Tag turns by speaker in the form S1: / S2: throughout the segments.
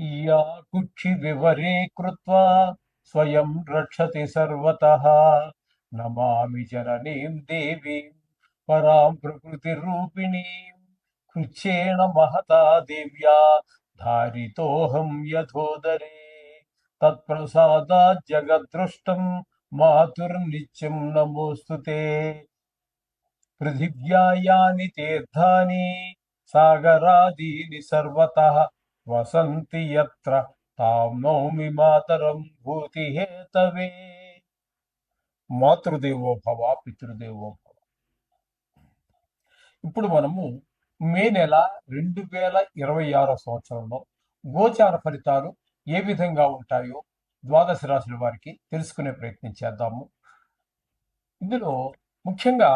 S1: या कुक्षिविवरे कृत्वा स्वयं रक्षति सर्वतः नमामि जननीं देवीं परां प्रकृतिरूपिणीं कृच्छ्रेण महता देव्या धारितोऽहं यथोदरे तत्प्रसादात् जगद्दृष्टं मातुर्नित्यं नमोऽस्तु ते पृथिव्या यानि तीर्थानि सागरादीनि सर्वतः वसन्ति यत्र तां नौमि मातरं भूतिहेतवे మాతృదేవో భవ పితృదేవో భవ. ఇప్పుడు మనము మే నెల 2026 సంవత్సరంలో గోచార ఫలితాలు ఏ విధంగా ఉంటాయో ద్వాదశ రాశుల వారికి తెలుసుకునే ప్రయత్నం చేద్దాము. ఇందులో ముఖ్యంగా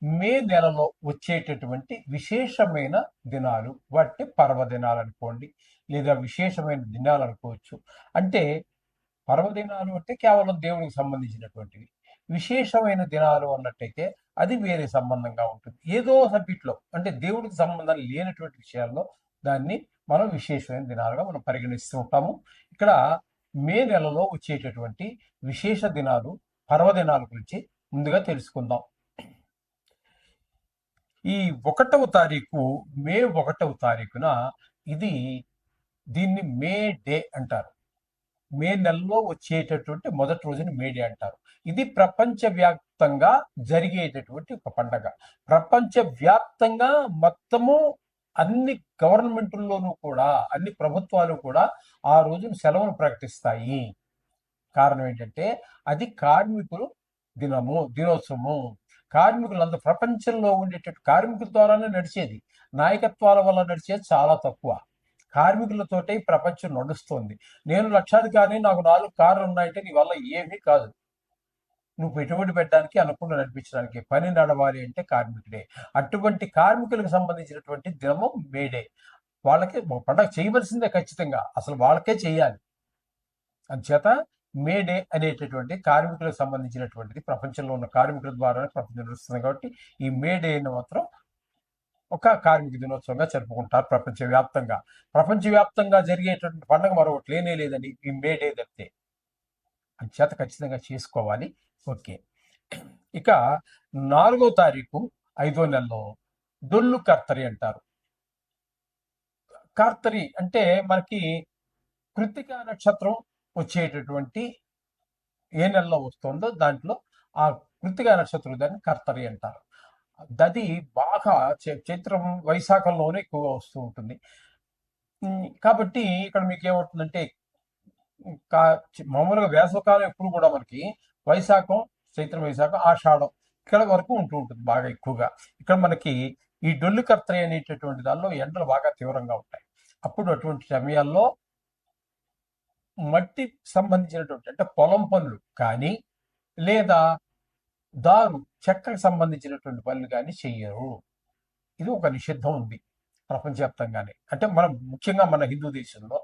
S1: మే నెలలో వచ్చేటటువంటి విశేషమైన దినాలు, వాటిని పర్వదినాలు అనుకోండి, లేదా విశేషమైన దినాలు అనుకోవచ్చు. అంటే పర్వదినాలు అంటే కేవలం దేవుడికి సంబంధించినటువంటివి. విశేషమైన దినాలు అన్నట్టయితే అది వేరే సంబంధంగా ఉంటుంది. ఏదో సబ్జెక్ట్లో అంటే దేవుడికి సంబంధం లేనటువంటి విషయాల్లో దాన్ని మనం విశేషమైన దినాలుగా మనం పరిగణిస్తూ ఉంటాము. ఇక్కడ మే నెలలో వచ్చేటటువంటి విశేష దినాలు, పర్వదినాల గురించి ముందుగా తెలుసుకుందాం. ఈ 1వ తారీఖు, మే 1వ తారీఖున దీన్ని మే డే అంటారు. మే నెలలో వచ్చేటటువంటి మొదటి రోజుని మే డే అంటారు. ఇది ప్రపంచవ్యాప్తంగా జరిగేటటువంటి ఒక పండగ. ప్రపంచవ్యాప్తంగా మొత్తము అన్ని గవర్నమెంట్ల్లోనూ కూడా, అన్ని ప్రభుత్వాలు కూడా ఆ రోజున సెలవును ప్రకటిస్తాయి. కారణం ఏంటంటే అది కార్మికులు దినోత్సవము. కార్మికులంతా ప్రపంచంలో ఉండేటటువంటి కార్మికుల ద్వారానే నడిచేది. నాయకత్వాల వల్ల నడిచేది చాలా తక్కువ. కార్మికులతోటే ఈ ప్రపంచం నడుస్తోంది. నేను లక్షాధికారిని, నాకు 4 కార్లు ఉన్నాయంటే నీ వల్ల ఏమీ కాదు. నువ్వు పెట్టుబడి పెట్టడానికి, అనుకుండా నడిపించడానికి, పని నడవాలి అంటే కార్మికుడే. అటువంటి కార్మికులకు సంబంధించినటువంటి దినము మేడే. వాళ్ళకి పండగ చేయవలసిందే ఖచ్చితంగా, అసలు వాళ్ళకే చేయాలి. అందుచేత మేడే అనేటటువంటి కార్మికులకు సంబంధించినటువంటిది ప్రపంచంలో ఉన్న కార్మికుల ద్వారానే ప్రపంచం నడుస్తుంది. కాబట్టి ఈ మేడేని మాత్రం ఒక కార్మిక దినోత్సవంగా జరుపుకుంటారు ప్రపంచవ్యాప్తంగా. ప్రపంచవ్యాప్తంగా జరిగేటువంటి పండుగ మరొకటి లేనే లేదండి ఈ మే డే తప్పితే. అంచేత ఖచ్చితంగా చేసుకోవాలి. ఓకే, ఇక 4వ తారీఖు 5వ నెలలో డొల్లు కర్తరి అంటారు. కార్తరి అంటే మనకి కృత్తిక నక్షత్రం వచ్చేటటువంటి ఏ నెలలో వస్తుందో దాంట్లో ఆ కృత్తిక నక్షత్రం దాన్ని కర్తరి అంటారు. అది బాగా చైత్రం, వైశాఖంలోనే ఎక్కువగా వస్తూ ఉంటుంది. కాబట్టి ఇక్కడ మీకు ఏమవుతుందంటే మామూలుగా వేసవకాలం ఎప్పుడు కూడా మనకి వైశాఖం, చైత్రం, వైశాఖం, ఆషాఢం ఇక్కడ వరకు ఉంటూ ఉంటుంది బాగా ఎక్కువగా. ఇక్కడ మనకి ఈ డొల్లు కర్తరి అనేటటువంటి దానిలో ఎండలు బాగా తీవ్రంగా ఉంటాయి. అప్పుడు అటువంటి సమయాల్లో మట్టి సంబంధించినటువంటి అంటే పొలం పనులు కానీ, లేదా చెక్కకు సంబంధించినటువంటి పనులు కానీ చెయ్యరు. ఇది ఒక నిషిద్ధం ఉంది ప్రపంచవ్యాప్తంగానే. అంటే మనం ముఖ్యంగా మన హిందూ దేశంలో,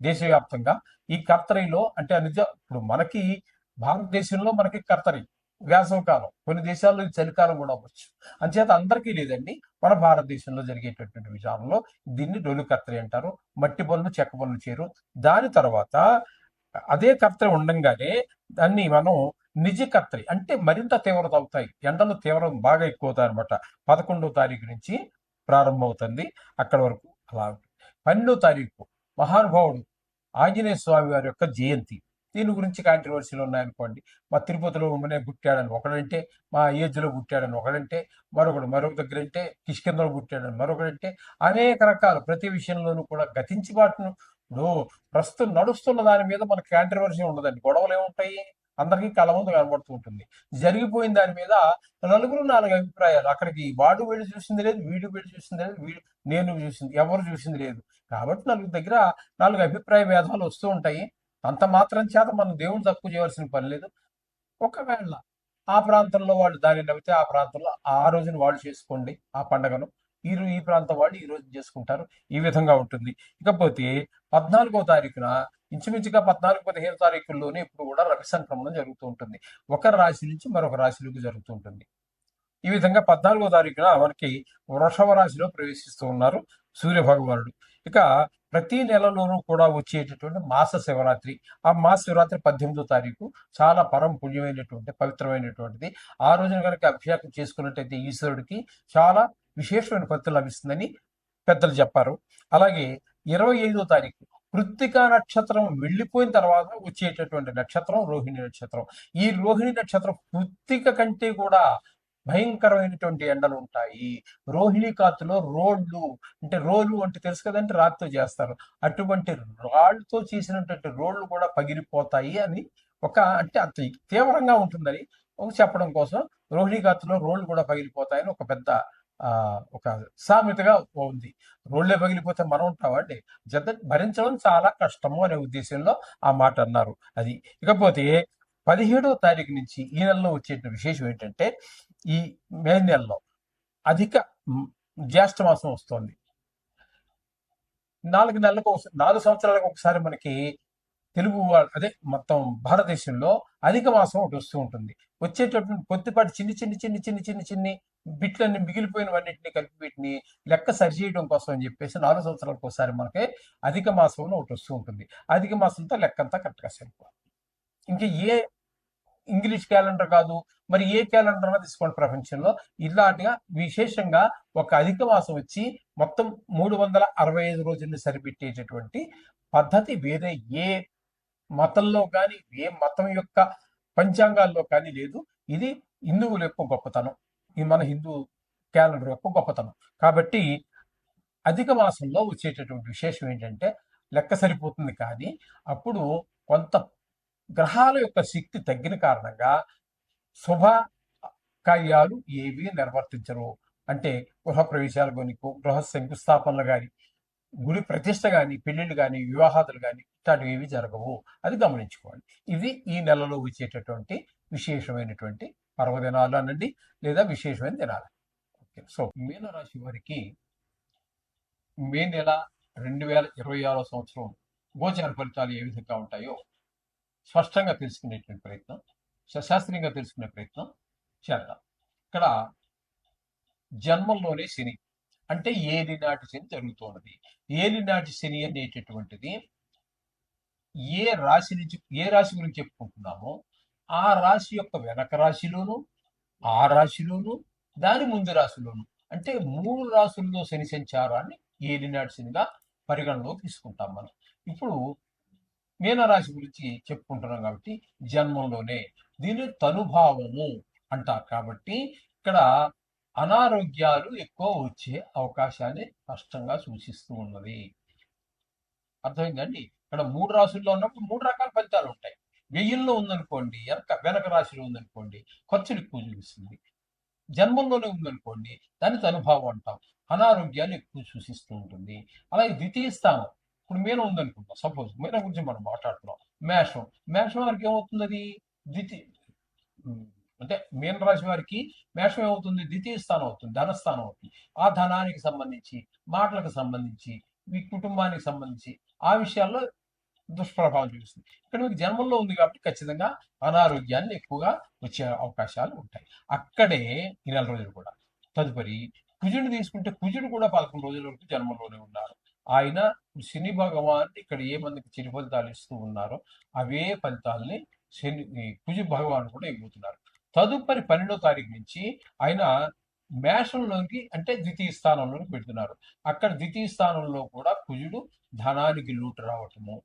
S1: దేశవ్యాప్తంగా ఈ కర్తరిలో అంటే ఇప్పుడు మనకి భారతదేశంలో మనకి కర్తరి వేసవకాలం, కొన్ని దేశాల్లో ఇది చలికాలం కూడా అవ్వచ్చు. అంచేత అందరికీ లేదండి. మన భారతదేశంలో జరిగేటటువంటి విషయాల్లో దీన్ని డొల్లు కర్తరి అంటారు. మట్టి పనులు, చెక్క పనులు చేయరు. దాని తర్వాత అదే కర్తరి ఉండంగానే దాన్ని మనం నిజ కర్తరి అంటే మరింత తీవ్రత అవుతాయి. ఎండలు తీవ్రం బాగా ఎక్కువ అవుతాయి అనమాట. 11వ తారీఖు నుంచి ప్రారంభమవుతుంది, అక్కడ వరకు అలా. 12వ తారీఖు మహానుభావుడు ఆంజనేయ స్వామి వారి యొక్క జయంతి. దీని గురించి కాంట్రవర్సీలు ఉన్నాయనుకోండి. మా తిరుపతిలో పుట్టాడని ఒకడంటే, మా ఏజ్లో పుట్టాడని ఒకడంటే, మరొక దగ్గర అంటే కిష్కిందలో పుట్టాడని మరొకడంటే, అనేక రకాలు ప్రతి విషయంలోనూ కూడా గతించి బాటును. ఇప్పుడు ప్రస్తుతం నడుస్తున్న దాని మీద మనకి కాంట్రవర్సీ ఉండదండి. గొడవలు ఏముంటాయి, అందరికీ కళ్ళ ముందు కనబడుతూ ఉంటుంది. జరిగిపోయిన దాని మీద నలుగురు 4 అభిప్రాయాలు. అక్కడికి వాడు వెళ్ళి చూసింది లేదు, వీడు వెళ్ళి చూసింది లేదు, నేను చూసింది, ఎవరు చూసింది లేదు. కాబట్టి నలుగురు దగ్గర 4 అభిప్రాయ భేదాలు వస్తూ ఉంటాయి. అంత మాత్రం చేత మనం దేవుని తక్కువ చేయవలసిన పని లేదు. ఒకవేళ ఆ ప్రాంతంలో వాళ్ళు దాన్ని నవ్వితే ఆ ప్రాంతంలో ఆ రోజున వాళ్ళు చేసుకోండి ఆ పండుగను. ఈ ప్రాంతం వాళ్ళు ఈ రోజు చేసుకుంటారు. ఈ విధంగా ఉంటుంది. ఇకపోతే 14వ తారీఖున ఇంచుమించుగా 14-15 తారీఖుల్లోనే ఇప్పుడు కూడా రవి సంక్రమణం జరుగుతూ ఉంటుంది. ఒక రాశి నుంచి మరొక రాశిలోకి జరుగుతూ ఉంటుంది. ఈ విధంగా 14వ తారీఖున మనకి వృషభ రాశిలో ప్రవేశిస్తూ ఉన్నారు సూర్య భగవానుడు. ఇక ప్రతి నెలలోనూ కూడా వచ్చేటటువంటి మాస శివరాత్రి, ఆ మాస శివరాత్రి 18వ తారీఖు చాలా పరమ పుణ్యమైనటువంటి పవిత్రమైనటువంటిది. ఆ రోజున కనుక అభిషేకం చేసుకున్నట్టయితే ఈశ్వరుడికి చాలా విశేషమైన ఫలితం లభిస్తుందని పెద్దలు చెప్పారు. అలాగే 25వ తారీఖు కృత్తికా నక్షత్రం వెళ్ళిపోయిన తర్వాత వచ్చేటటువంటి నక్షత్రం రోహిణి నక్షత్రం. ఈ రోహిణి నక్షత్రం కృత్తిక కంటే కూడా భయంకరమైనటువంటి ఎండలు ఉంటాయి. రోహిణి కాతులో రోడ్లు, అంటే రోలు అంటే తెలుసు కదంటే రాతితో చేస్తారు, అటువంటి రాళ్ళతో చేసినటువంటి రోడ్లు కూడా పగిలిపోతాయి అని అంటే అంత తీవ్రంగా ఉంటుందని చెప్పడం కోసం రోహిణి కాతులో రోడ్లు కూడా పగిలిపోతాయని ఒక పెద్ద ఒక సామెతగా ఉంది. రోడ్లే పగిలిపోతే మనం ఉంటామండి, జత భరించడం చాలా కష్టము అనే ఉద్దేశంలో ఆ మాట అన్నారు. అది ఇకపోతే 17వ తారీఖు నుంచి ఈ నెలలో వచ్చే విశేషం ఏంటంటే, ఈ మే నెలలో అధిక జ్యేష్ఠ మాసం వస్తుంది. 4 సంవత్సరాలకు ఒకసారి మనకి తెలుగు అదే మొత్తం భారతదేశంలో అధిక మాసం ఒకటి వస్తూ ఉంటుంది. వచ్చేటటువంటి కొద్దిపాటి చిన్ని బిట్లన్నీ మిగిలిపోయినవన్నింటినీ కలిపి వీటిని లెక్క సరిచేయడం కోసం అని చెప్పేసి 4 సంవత్సరాలకు ఒకసారి మనకి అధిక మాసంలో ఒకటి వస్తూ ఉంటుంది. అధిక మాసంతో లెక్కంతా కరెక్ట్గా సరిపోవాలి. ఇంకా ఏ ఇంగ్లీష్ క్యాలెండర్ కాదు, మరి ఏ క్యాలెండర్ తీసుకోండి ప్రపంచంలో, ఇలాంటిగా విశేషంగా ఒక అధిక మాసం వచ్చి మొత్తం 365 రోజుల్ని సరిపెట్టేటటువంటి పద్ధతి వేరే ఏ మతంలో కానీ ఏ మతం యొక్క పంచాంగాల్లో కానీ లేదు. ఇది హిందువుల యొక్క గొప్పతనం, ఇది మన హిందూ క్యాలెండర్ యొక్క గొప్పతనం. కాబట్టి అధిక మాసంలో వచ్చేటటువంటి విశేషం ఏంటంటే లెక్క సరిపోతుంది, కానీ అప్పుడు కొంత గ్రహాల యొక్క శక్తి తగ్గిన కారణంగా శుభ కార్యాలు ఏవి నిర్వర్తించరు. అంటే గృహ ప్రవేశాలు కానీ, గృహ శంకుస్థాపనలు కానీ, గుడి ప్రతిష్ట కానీ, పెళ్లిళ్ళు కానీ, వివాహాదులు కానీ ఇట్లాంటివి ఏవి జరగవు. అది గమనించుకోండి. ఇవి ఈ నెలలో వచ్చేటటువంటి విశేషమైనటువంటి పర్వదినాలు అనండి, లేదా విశేషమైన దినాలు. ఓకే, సో మీనరాశి వారికి మే నెల 2026 సంవత్సరం గోచార ఫలితాలు ఏ విధంగా ఉంటాయో స్పష్టంగా తెలుసుకునేటువంటి ప్రయత్నం, శాస్త్రీయంగా తెలుసుకునే ప్రయత్నం చేద్దాం. ఇక్కడ జన్మంలోనే శని, అంటే ఏలినాటి శని జరుగుతున్నది. ఏలినాటి శని అనేటటువంటిది ఏ రాశి గురించి చెప్పుకుంటున్నామో ఆ రాశి యొక్క వెనక రాశిలోను, ఆ రాశిలోను, దాని ముందు రాశిలోను, అంటే 3 రాశుల్లో శని సంచారాన్ని ఏలినాటి శనిగా పరిగణలోకి తీసుకుంటాం మనం. ఇప్పుడు మీనరాశి గురించి చెప్పుకుంటున్నాం కాబట్టి జన్మంలోనే, దీన్ని తనుభావము అంటారు. కాబట్టి ఇక్కడ అనారోగ్యాలు ఎక్కువ వచ్చే అవకాశాన్ని స్పష్టంగా సూచిస్తూ ఉన్నది. అర్థమైందండి? ఇక్కడ 3 రాశుల్లో ఉన్నప్పుడు 3 రకాల ఫలితాలు ఉంటాయి. వెయ్యిల్లో ఉందనుకోండి, వెనక రాశిలో ఉందనుకోండి, ఖర్చులు ఎక్కువ చూపిస్తుంది. జన్మంలోనే ఉందనుకోండి, దాన్ని తనుభావం అంటాం, అనారోగ్యాలు ఎక్కువ సూచిస్తూ ఉంటుంది. అలాగే ద్వితీయ స్థానం, ఇప్పుడు మీనం ఉందనుకుంటాం, సపోజ్ మీనం గురించి మనం మాట్లాడుతున్నాం. మేషం వారికి ఏమవుతుంది? అది అంటే మీన రాశి వారికి మేషం ఏమవుతుంది? ద్వితీయ స్థానం అవుతుంది, ధనస్థానం అవుతుంది. ఆ ధనానికి సంబంధించి, మాటలకు సంబంధించి, మీ కుటుంబానికి సంబంధించి ఆ విషయాల్లో దుష్ప్రభావం చూపిస్తుంది. ఇక్కడ మీకు జన్మంలో ఉంది కాబట్టి ఖచ్చితంగా అనారోగ్యాన్ని ఎక్కువగా వచ్చే అవకాశాలు ఉంటాయి. అక్కడే ఈ 4 రోజులు కూడా. తదుపరి కుజుడిని తీసుకుంటే కుజుడు కూడా 11 రోజుల వరకు జన్మంలోనే ఉన్నారు. ఆయన శని భగవాన్ ఇక్కడ ఏ మందికి చెడు ఫలితాలు ఇస్తూ ఉన్నారో అవే ఫలితాలని కుజు భగవాన్ కూడా ఇవ్వబోతున్నారు. తదుపరి 12వ తారీఖు నుంచి ఆయన మేషంలోకి, అంటే ద్వితీయ స్థానంలోకి పెడుతున్నారు. అక్కడ ద్వితీయ స్థానంలో కూడా కుజుడు ధనానికి లోటు రావటము,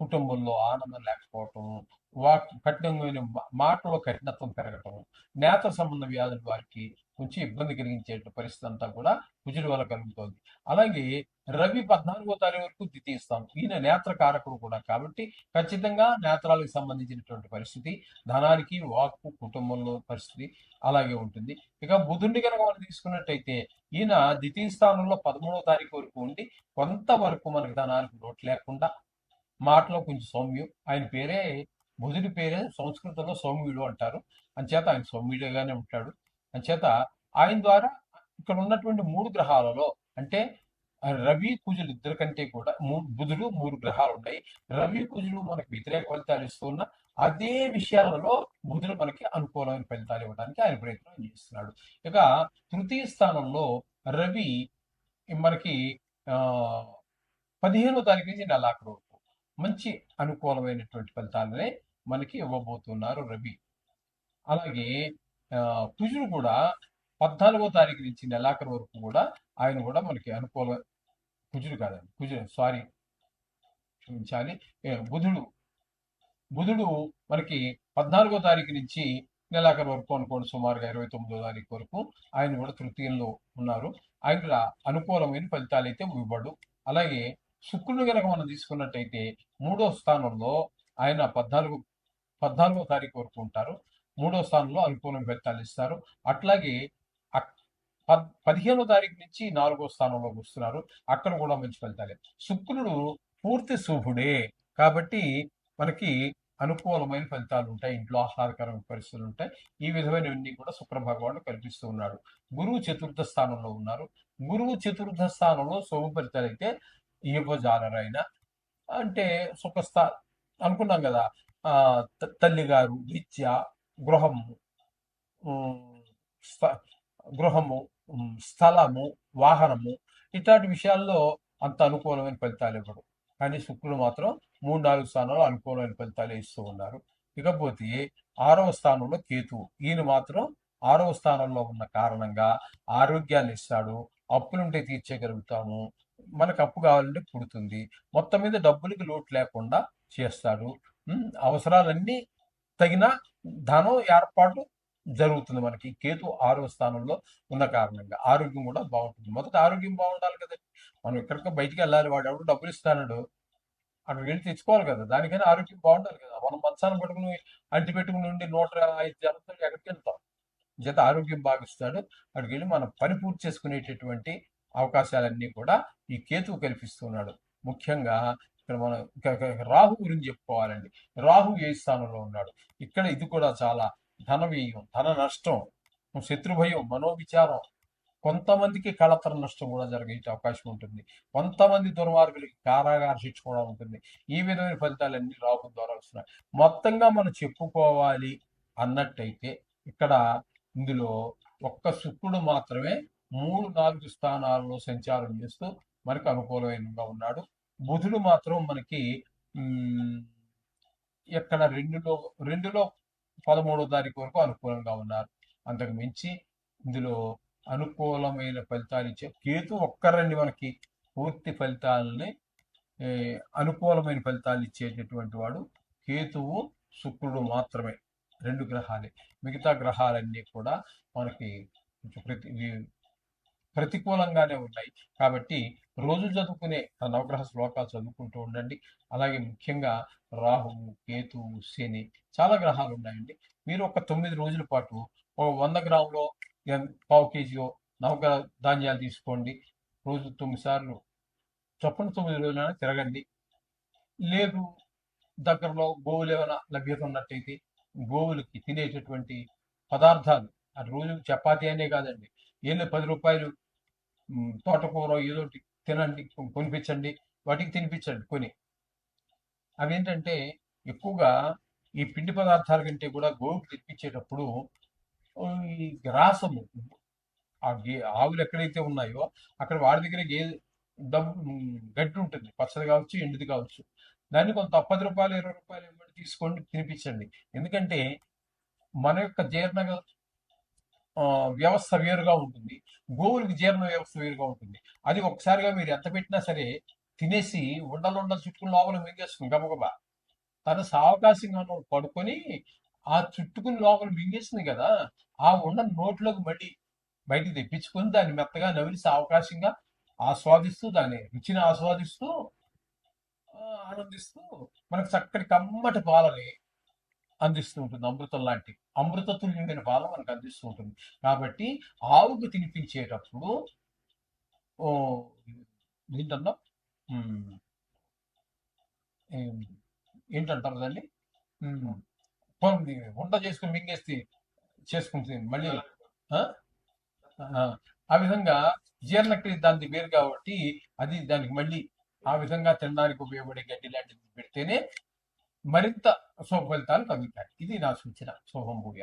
S1: కుటుంబంలో ఆనందం లేకపోవటము, కఠినమైన మాటలో కఠినత్వం పెరగటం, నేత్ర సంబంధ వ్యాధుల వారికి కొంచెం ఇబ్బంది కలిగించే పరిస్థితి అంతా కూడా కుజుడి వల్ల కలుగుతోంది. అలాగే రవి 14వ తారీఖు వరకు ద్వితీయ స్థానం, ఈయన నేత్రకారకుడు కూడా కాబట్టి ఖచ్చితంగా నేత్రాలకు సంబంధించినటువంటి పరిస్థితి, ధనానికి, వాక్కు, కుటుంబంలో పరిస్థితి అలాగే ఉంటుంది. ఇక బుధుడిని కనుక మనం తీసుకున్నట్టయితే ఈయన ద్వితీయ స్థానంలో 13వ తారీఖు వరకు ఉండి కొంతవరకు మనకు ధనానికి లోటు లేకుండా, మాటలో కొంచెం సౌమ్యం. ఆయన పేరే, బుధుడి పేరే సంస్కృతంలో సౌమ్యుడు అంటారు. అంచేత ఆయన సౌమ్యుడిగానే ఉంటాడు. అంచేత ఆయన ద్వారా ఇక్కడ ఉన్నటువంటి 3 గ్రహాలలో, అంటే రవి కుజులు ఇద్దరి కంటే కూడా బుధుడు 3 గ్రహాలు ఉన్నాయి. రవి కుజులు మనకి వ్యతిరేక ఫలితాలు ఇస్తున్న అదే విషయాలలో బుధుడు మనకి అనుకూలమైన ఫలితాలు ఇవ్వడానికి ఆయన ప్రయత్నం చేస్తున్నాడు. ఇక తృతీయ స్థానంలో రవి మనకి 15వ తారీఖు నుంచి నెలాఖరు వరకు మంచి అనుకూలమైనటువంటి ఫలితాలనే మనకి ఇవ్వబోతున్నారు రవి. అలాగే కుజుడు కూడా 14వ తారీఖు నుంచి నెలాఖరు వరకు కూడా ఆయన కూడా మనకి అనుకూల, కుజుడు కాదండి, కుజుడు సారీ క్షమించాలి, బుధుడు బుధుడు మనకి 14వ తారీఖు నుంచి నెలాఖరు వరకు అనుకోండి, సుమారుగా 29వ తారీఖు వరకు ఆయన కూడా తృతీయంలో ఉన్నారు. ఆయన కూడా అనుకూలమైన ఫలితాలు అయితే ఇవ్వడు. అలాగే శుక్రుడు కనుక మనం తీసుకున్నట్టయితే 3వ స్థానంలో ఆయన 14వ తారీఖు వరకు ఉంటారు. 3వ స్థానంలో అనుకూలమైన ఫలితాలు ఇస్తారు. అట్లాగే 15వ తారీఖు నుంచి 4వ స్థానంలోకి వస్తున్నారు. అక్కడ కూడా మంచి ఫలితాలే. శుక్రుడు పూర్తి శుభుడే కాబట్టి మనకి అనుకూలమైన ఫలితాలు ఉంటాయి, ఇంట్లో ఆహ్లాదకరమైన పరిస్థితులు ఉంటాయి. ఈ విధమైనవన్నీ కూడా శుక్ర భగవానుడు కల్పిస్తూ ఉన్నాడు. గురువు 4వ స్థానంలో ఉన్నారు. గురువు 4వ స్థానంలో శుభ ఫలితాలు అయితే ఇవ్వజాలరైన, అంటే సుఖస్థా అనుకున్నాం కదా, తల్లిగారు, విద్య, గృహము, గృహము, స్థలము, వాహనము, ఇట్లాంటి విషయాల్లో అంత అనుకూలమైన ఫలితాలు ఇవ్వడు. కానీ శుక్రుడు మాత్రం 3-4 స్థానాల్లో అనుకూలమైన ఫలితాలు ఇస్తూ ఉన్నారు. ఇకపోతే 6వ స్థానంలో కేతువు, ఈయన మాత్రం 6వ స్థానంలో ఉన్న కారణంగా ఆరోగ్యాన్ని ఇస్తాడు, అప్పులుంటే తీర్చగలుగుతాము, మనకు అప్పు కావాలంటే పుడుతుంది, మొత్తం మీద డబ్బులకి లోటు లేకుండా చేస్తాడు. అవసరాలన్నీ తగిన ధనం ఏర్పాటు జరుగుతుంది మనకి కేతు 6వ స్థానంలో ఉన్న కారణంగా. ఆరోగ్యం కూడా బాగుంటుంది. మొదట ఆరోగ్యం బాగుండాలి కదండి. మనం ఎక్కడికో బయటికి వెళ్ళాలి, వాడు ఎవరు డబ్బులు ఇస్తాడు, అక్కడికి వెళ్ళి తెచ్చుకోవాలి కదా, దానికైనా ఆరోగ్యం బాగుండాలి కదా. మనం మంచాన్ని పట్టుకుని అంటి పెట్టుకుని ఉండి 105 జనంతో ఎక్కడికి వెళ్తాం. చేత ఆరోగ్యం బాగిస్తాడు. అక్కడికి వెళ్ళి మనం పని పూర్తి చేసుకునేటటువంటి అవకాశాలన్నీ కూడా ఈ కేతువు కల్పిస్తున్నాడు. ముఖ్యంగా ఇక్కడ మనం రాహు గురించి చెప్పుకోవాలండి. రాహు ఏ స్థానంలో ఉన్నాడు, ఇక్కడ ఇది కూడా చాలా ధన వ్యయం, ధన నష్టం, శత్రుభయం, మనోవిచారం, కొంతమందికి కళతర నష్టం కూడా జరిగే అవకాశం ఉంటుంది. కొంతమంది దుర్మార్గులకి కారాగార శిక్ష కూడా ఉంటుంది. ఈ విధమైన ఫలితాలన్నీ రాహు ద్వారా వస్తున్నాయి. మొత్తంగా మనం చెప్పుకోవాలి అన్నట్టయితే ఇక్కడ ఇందులో ఒక్క శుక్రుడు మాత్రమే 3-4 స్థానాల్లో సంచారం చేస్తూ మనకు అనుకూలమైనగా ఉన్నాడు. బుధుడు మాత్రం మనకి ఎక్కడ 2లో 13వ తారీఖు వరకు అనుకూలంగా ఉన్నారు. అంతకు మించి ఇందులో అనుకూలమైన ఫలితాలు ఇచ్చే కేతు ఒక్కరండి మనకి పూర్తి ఫలితాలని, అనుకూలమైన ఫలితాలు ఇచ్చేటటువంటి వాడు కేతువు, శుక్రుడు మాత్రమే, 2 గ్రహాలే. మిగతా గ్రహాలన్నీ కూడా మనకి ప్రతికూలంగానే ఉన్నాయి. కాబట్టి రోజు చదువుకునే నవగ్రహ శ్లోకాలు చదువుకుంటూ ఉండండి. అలాగే ముఖ్యంగా రాహువు, కేతువు, శని, చాలా గ్రహాలు ఉన్నాయండి. మీరు ఒక 9 రోజుల పాటు ఒక 100 గ్రాములో పావు కేజీయో నవగ్రహ ధాన్యాలు తీసుకోండి. రోజు 9 సార్లు చొప్పున 9 రోజులైనా తిరగండి. లేదు దగ్గరలో గోవులు ఏమైనా లభ్యత ఉన్నట్టయితే గోవులకి తినేటటువంటి పదార్థాలు, అది రోజు చపాతీ అనే కాదండి, ఏదో 10 రూపాయలు తోటకూర ఏదో తినండి, కొనిపించండి, వాటికి తినిపించండి కొని. అవేంటంటే ఎక్కువగా ఈ పిండి పదార్థాల కంటే కూడా గోవుకి తినిపించేటప్పుడు ఈ గ్రాసము, ఆవులు ఎక్కడైతే ఉన్నాయో అక్కడ వాడి దగ్గర గడ్డి ఉంటుంది, పచ్చది కావచ్చు, ఎండుది కావచ్చు, దాన్ని కొంత 10 రూపాయలు 20 రూపాయలు ఇవ్వండి, తీసుకోండి, తినిపించండి. ఎందుకంటే మన యొక్క జీర్ణ వ్యవస్థ వేరుగా ఉంటుంది, గోవులకి జీర్ణ వ్యవస్థ వేరుగా ఉంటుంది. అది ఒకసారిగా మీరు ఎంత పెట్టినా సరే తినేసి ఉండలు చుట్టుకుని లోపల మింగేస్తుంది గబగబా. తను సావకాశంగా పడుకొని ఆ చుట్టుకుని లోపల మింగేస్తుంది కదా, ఆ ఉండ నోట్లోకి మళ్ళీ బయటికి తెప్పించుకొని దాన్ని మెత్తగా నవిలి సావకాశంగా ఆస్వాదిస్తూ, దాని రుచిని ఆస్వాదిస్తూ ఆనందిస్తూ మనకు చక్కటి కమ్మటి పాలని అందిస్తూ ఉంటుంది. అమృతం లాంటి అమృత తుల్యమైన పాలు మనకు అందిస్తూ ఉంటుంది. కాబట్టి ఆవుకు తినిపించేటప్పుడు ఏంటన్నా ఏంటంటారు దాన్ని, వంట చేసుకుని మింగేస్తే చేసుకుంటుంది మళ్ళీ. ఆ విధంగా జీర్ణక్రియ దాన్ని వేరు కాబట్టి అది దానికి మళ్ళీ ఆ విధంగా తినడానికి ఉపయోగపడే గడ్డి లాంటిది పెడితేనే మరింత శుభ ఫలితాలు కలుగుతాయి. ఇది నా సూచన. శుభం భూయా.